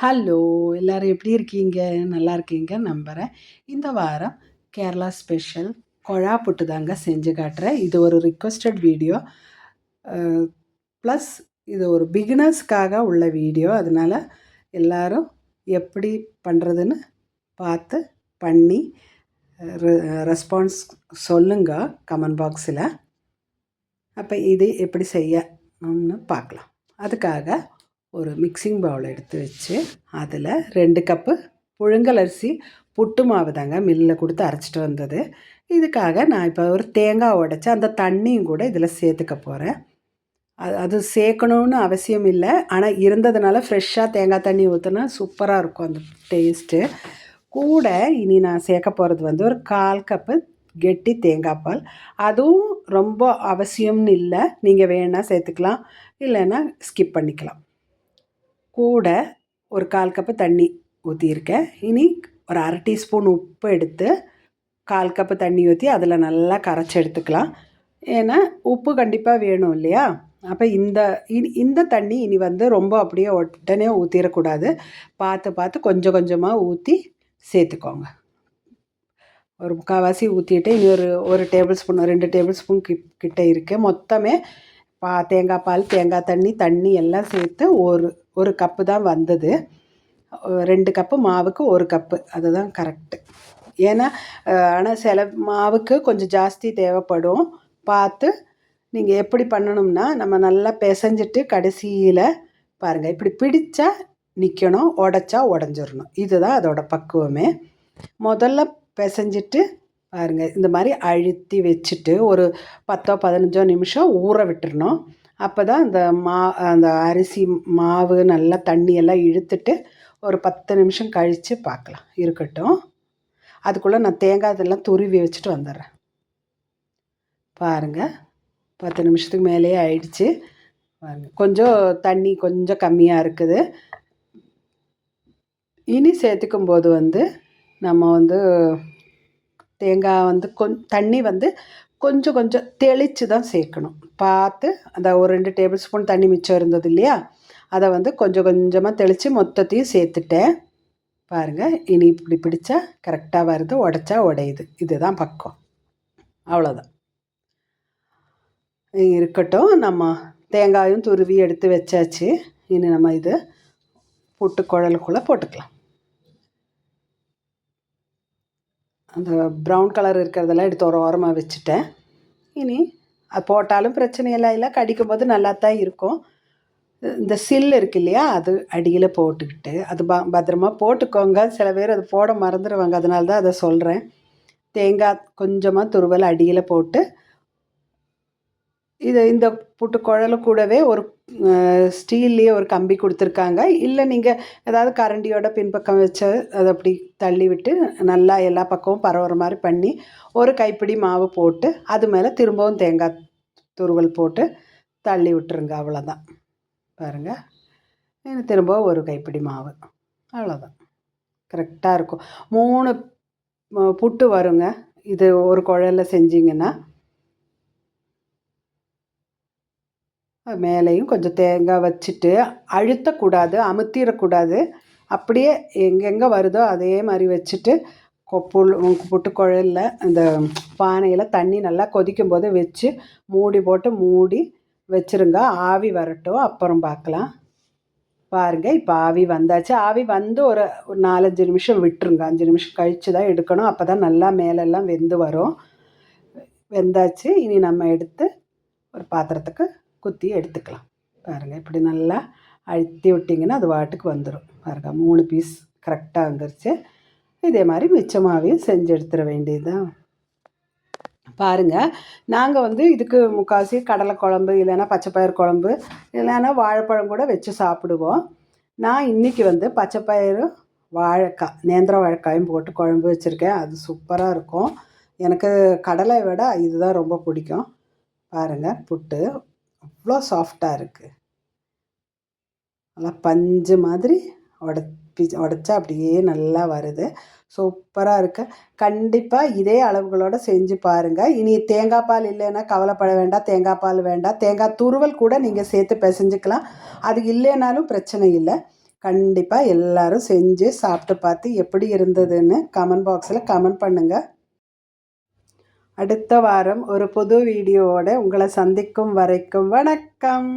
Hello! எல்லாரும் எப்படி இருக்கீங்க? நல்லா இருக்கீங்கன்னு நம்புறேன். இந்த வாரம் கேரளா ஸ்பெஷல் கொழா புட்டு தாங்க செஞ்சு காட்டுறேன். இது ஒரு ரிக்வெஸ்டட் வீடியோ. அ ப்ளஸ் இது ஒரு பிகினர்ஸ்க்காக உள்ள வீடியோ. அதனால எல்லாரும் எப்படி பண்ணுறதுன்னு பார்த்து பண்ணி ரெ ரெஸ்பான்ஸ் சொல்லுங்க கமெண்ட் பாக்ஸில். அப்போ இது எப்படி செய்யணும்னு பார்க்கலாம். அதுக்காக ஒரு மிக்சிங் பவுல் எடுத்து வச்சு அதில் 2 கப்பு புழுங்கல் அரிசி புட்டு மாவு தாங்க மில்லில் கொடுத்து அரைச்சிட்டு வந்தது. இதுக்காக நான் இப்போ ஒரு தேங்காய் உடைச்சி அந்த தண்ணியும் கூட இதில் சேர்த்துக்க போகிறேன். அது சேர்க்கணுன்னு அவசியம் இல்லை, ஆனால் இருந்ததுனால ஃப்ரெஷ்ஷாக தேங்காய் தண்ணி ஊற்றினா சூப்பராக இருக்கும் அந்த டேஸ்ட்டு. கூட இனி நான் சேர்க்க போகிறது வந்து ஒரு 1/4 கப்பு கெட்டி தேங்காய் பால். அதுவும் ரொம்ப அவசியம்னு இல்லை, நீங்கள் வேணால் சேர்த்துக்கலாம், இல்லைன்னா ஸ்கிப் பண்ணிக்கலாம். கூட ஒரு 1/4 கப்பு தண்ணி ஊற்றியிருக்கேன். இனி ஒரு 1/2 டீஸ்பூன் உப்பு எடுத்து 1/4 கப்பு தண்ணி ஊற்றி அதில் நல்லா கரைச்சி எடுத்துக்கலாம். ஏன்னா உப்பு கண்டிப்பாக வேணும் இல்லையா? அப்போ இந்த தண்ணி இனி வந்து ரொம்ப அப்படியே உடனே ஊற்றிடக்கூடாது. பார்த்து பார்த்து கொஞ்சம் கொஞ்சமாக ஊற்றி சேர்த்துக்கோங்க. ஒரு 3/4 ஊற்றிட்டு இனி ஒரு டேபிள் ஸ்பூன் 2 டேபிள் ஸ்பூன் கிட்ட இருக்குது. மொத்தமே தேங்காய் பால், தேங்காய் தண்ணி எல்லாம் சேர்த்து ஒரு கப்பு தான் வந்தது. 2 கப்பு மாவுக்கு 1 கப்பு, அதுதான் கரெக்டு. ஏன்னா ஆனால் சில மாவுக்கு கொஞ்சம் ஜாஸ்தி தேவைப்படும். பார்த்து நீங்கள் எப்படி பண்ணணும்னா, நம்ம நல்லா பிசைஞ்சிட்டு கடைசியில் பாருங்கள், இப்படி பிடிச்சா நிற்கணும், உடச்சா உடஞ்சிடணும். இதுதான் அதோட பக்குவமே. முதல்ல பிசைஞ்சிட்டு பாருங்கள், இந்த மாதிரி அழுத்தி வச்சுட்டு ஒரு 10-15 நிமிஷம் ஊற விட்டுறணும். அப்போ தான் அந்த அரிசி மாவு நல்லா தண்ணியெல்லாம் இழுத்துட்டு ஒரு 10 நிமிஷம் கழித்து பார்க்கலாம். இருக்கட்டும், அதுக்குள்ளே நான் தேங்காய் இதெல்லாம் துருவி வச்சுட்டு வந்துடுறேன். பாருங்கள், 10 நிமிஷத்துக்கு மேலேயே ஆயிடுச்சு. பாருங்கள், கொஞ்சம் தண்ணி கொஞ்சம் கம்மியாக இருக்குது. இனி சேர்த்துக்கும் போது வந்து நம்ம வந்து தேங்காய் வந்து தண்ணி வந்து கொஞ்சம் கொஞ்சம் தெளித்து தான் சேர்க்கணும். பார்த்து அந்த ஒரு 2 டேபிள் ஸ்பூன் தண்ணி மிச்சம் இருந்தது இல்லையா, அதை வந்து கொஞ்சம் கொஞ்சமாக தெளித்து மொத்தத்தையும் சேர்த்துட்டேன். பாருங்கள், இனி இப்படி பிடிச்சா கரெக்டாக வருது, உடச்சா உடையுது. இதுதான் பக்கம். அவ்வளோதான். இருக்கட்டும், நம்ம தேங்காயும் துருவி எடுத்து வச்சாச்சு. இனி நம்ம இது புட்டு குழலுக்குள்ளே போட்டுக்கலாம். அந்த ப்ரௌன் கலர் இருக்கிறதெல்லாம் எடுத்து ஒரு ஓரமாக வச்சுட்டேன். இனி அது போட்டாலும் பிரச்சனையெல்லாம் இல்லை, கடிக்கும்போது நல்லா தான் இருக்கும். இந்த சில் இருக்கு இல்லையா, அது அடியில் போட்டுக்கிட்டு அது பத்திரமா போட்டுக்கோங்க. சில பேர் அது போட மறந்துடுவாங்க, அதனால தான் அதை சொல்கிறேன். தேங்காய் கொஞ்சமாக துருவல் அடியில் போட்டு இந்த புட்டு குழலு கூடவே ஒரு ஸ்டீல்லையே ஒரு கம்பி கொடுத்துருக்காங்க. இல்லை நீங்கள் ஏதாவது கரண்டியோட பின்பக்கம் வச்சு அதை அப்படி தள்ளி விட்டு நல்லா எல்லா பக்கமும் பரவுற மாதிரி பண்ணி ஒரு கைப்பிடி மாவு போட்டு அது மேலே திரும்பவும் தேங்காய் துருவல் போட்டு தள்ளி விட்டுருங்க. அவ்வளோதான். பாருங்கள், திரும்பவும் ஒரு கைப்பிடி மாவு, அவ்வளோதான். கரெக்டாக இருக்கும். 3 புட்டு வருங்க இது ஒரு குழலில் செஞ்சிங்கன்னா. மேலேயும் கொஞ்சம் தேங்காய் வச்சுட்டு அழுத்தக்கூடாது, அமுத்திடக்கூடாது. அப்படியே எங்கெங்கே வருதோ அதே மாதிரி வச்சுட்டு புட்டு குழலில் அந்த பானையில் தண்ணி நல்லா கொதிக்கும் போது வச்சு மூடி வச்சுருங்க. ஆவி வரட்டும், அப்புறம் பார்க்கலாம். பாருங்கள், இப்போ ஆவி வந்தாச்சு. ஆவி வந்து ஒரு 4-5 நிமிஷம் விட்டுருங்க. 5 நிமிஷம் கழித்து தான் எடுக்கணும். அப்போ தான் நல்லா மேலெல்லாம் வெந்து வரும். வெந்தாச்சு. இனி நம்ம எடுத்து ஒரு பாத்திரத்துக்கு குத்தி எடுத்துக்கலாம். பாருங்கள், இப்படி நல்லா அழுத்தி விட்டிங்கன்னா அது வாட்டுக்கு வந்துடும். பாருங்கள், 3 பீஸ் கரெக்டாக வந்துருச்சு. இதே மாதிரி மிச்சமாவையும் செஞ்சு எடுத்துட வேண்டியது தான். பாருங்கள், நாங்கள் வந்து இதுக்கு முக்கால்வாசி கடலை குழம்பு, இல்லைன்னா பச்சைப்பயிறு குழம்பு, இல்லைன்னா வாழைப்பழம் கூட வச்சு சாப்பிடுவோம். நான் இன்றைக்கி வந்து பச்சைப்பயிறு வாழைக்காய், நேந்திர வாழைக்காயும் போட்டு குழம்பு வச்சுருக்கேன். அது சூப்பராக இருக்கும். எனக்கு கடலை விட இதுதான் ரொம்ப பிடிக்கும். பாருங்கள், புட்டு அவ்வளோ சாஃப்டாக இருக்குது. நல்லா பஞ்சு மாதிரி உடச்சா அப்படியே நல்லா வருது. சூப்பராக இருக்குது. கண்டிப்பாக இதே அளவுகளோடு செஞ்சு பாருங்கள். இனி தேங்காய் பால் இல்லைன்னா கவலைப்பட வேண்டாம், தேங்காய் பால் வேண்டாம், தேங்காய் துருவல் கூட நீங்கள் சேர்த்து பிசைஞ்சிக்கலாம். அது இல்லைனாலும் பிரச்சனை இல்லை. கண்டிப்பாக எல்லாரும் செஞ்சு சாப்பிட்டு பார்த்து எப்படி இருந்ததுன்னு கமெண்ட் பாக்ஸில் கமெண்ட் பண்ணுங்கள். அடுத்த வாரம் ஒரு புது வீடியோவோட உங்களை சந்திக்கும் வரைக்கும் வணக்கம்.